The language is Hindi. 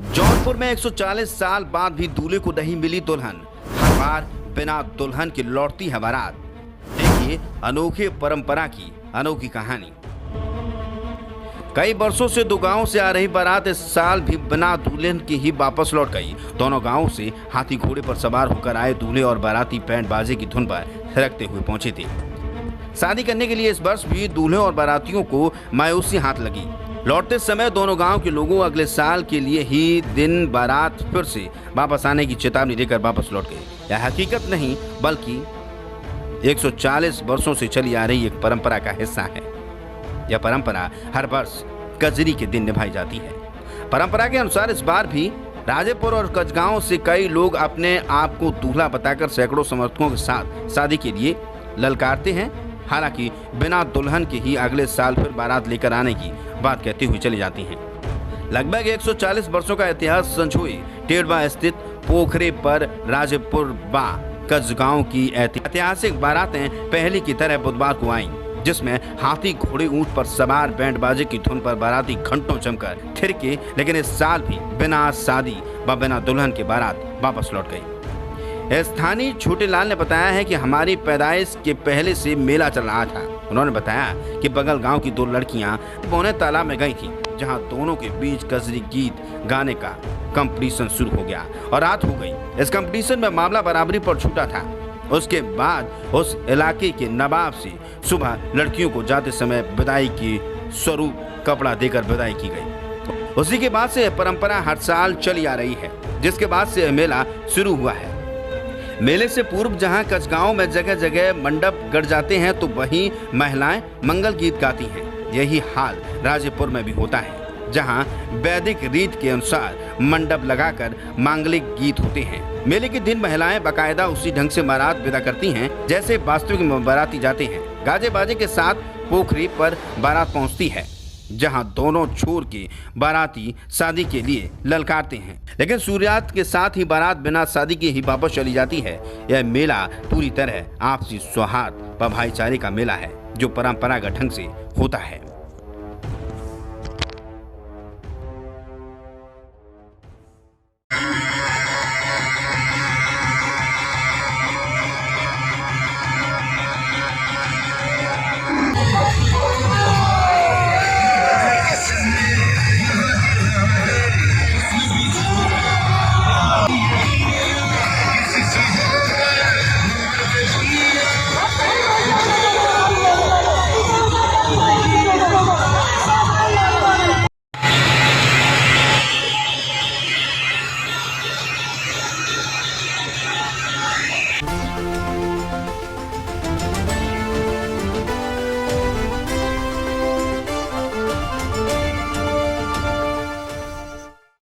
जौनपुर में 140 साल बाद भी दूल्हे को नहीं मिली दुल्हन। हर बार बिना दुल्हन की लौटती है बारात। देखिए अनोखे परंपरा की अनोखी कहानी। कई वर्षों से दो गांवों से आ रही बारात इस साल भी बिना दुल्हन की ही वापस लौट गई। दोनों गांवों से हाथी घोड़े पर सवार होकर आए दूल्हे और बाराती बैंड बाजे की धुन पर थिरकते हुए पहुंचे थे। शादी करने के लिए इस वर्ष भी दूल्हे और बारातियों को मायूसी हाथ लगी। लौटते समय दोनों गांव के लोगों अगले साल के लिए ही दिन बारात फिर से वापस आने की चेतावनी देकर वापस लौट गए। यह हकीकत नहीं बल्कि 140 वर्षों से चली आ रही एक परंपरा का हिस्सा है। यह परंपरा हर वर्ष कजरी के दिन निभाई जाती है। परंपरा के अनुसार इस बार भी राजेपुर और कचगांव से कई लोग अपने आप को दूल्हा बताकर सैकड़ों समर्थकों के साथ शादी के लिए ललकारते हैं। हालांकि बिना दुल्हन के ही अगले साल फिर बारात लेकर आने की बात कहती हुई चली जाती हैं। लगभग 140 वर्षों का इतिहास संजोए टेढ़वा स्थित पोखरे पर राजेपुर बा कचगांव की ऐतिहासिक बारातें पहले की तरह बुधवार को आईं, जिसमें हाथी घोड़े ऊंट पर सवार बैंड बाजे की धुन पर बाराती घंटों जमकर थिरके। लेकिन इस साल भी बिना शादी व बिना दुल्हन की बारात वापस लौट गई। स्थानीय छोटे लाल ने बताया है कि हमारी पैदाइश के पहले से मेला चल रहा था। उन्होंने बताया कि बगल गांव की दो लड़कियां पौने तालाब में गई थीं, जहां दोनों के बीच कजरी गीत गाने का कंपटीशन शुरू हो गया और रात हो गई। इस कंपटीशन में मामला बराबरी पर छूटा था। उसके बाद उस इलाके के नवाब से सुबह लड़कियों को जाते समय विदाई की स्वरूप कपड़ा देकर विदाई की गई। उसी के बाद से परंपरा हर साल चली आ रही है, जिसके बाद से मेला शुरू हुआ है। मेले से पूर्व जहां कचगांव में जगह जगह मंडप गड़ जाते हैं, तो वहीं महिलाएं मंगल गीत गाती हैं। यही हाल राजेपुर में भी होता है, जहां वैदिक रीत के अनुसार मंडप लगाकर मांगलिक गीत होते हैं। मेले के दिन महिलाएं बाकायदा उसी ढंग से बारात विदा करती हैं जैसे वास्तविक में बाराती जाते हैं। गाजे बाजे के साथ पोखरी पर बारात पहुंचती है, जहां दोनों छोर के बाराती शादी के लिए ललकारते हैं। लेकिन सूर्यास्त के साथ ही बारात बिना शादी के ही वापस चली जाती है। यह मेला पूरी तरह आपसी सौहार्द व भाईचारे का मेला है, जो परंपरागत ढंग से होता है।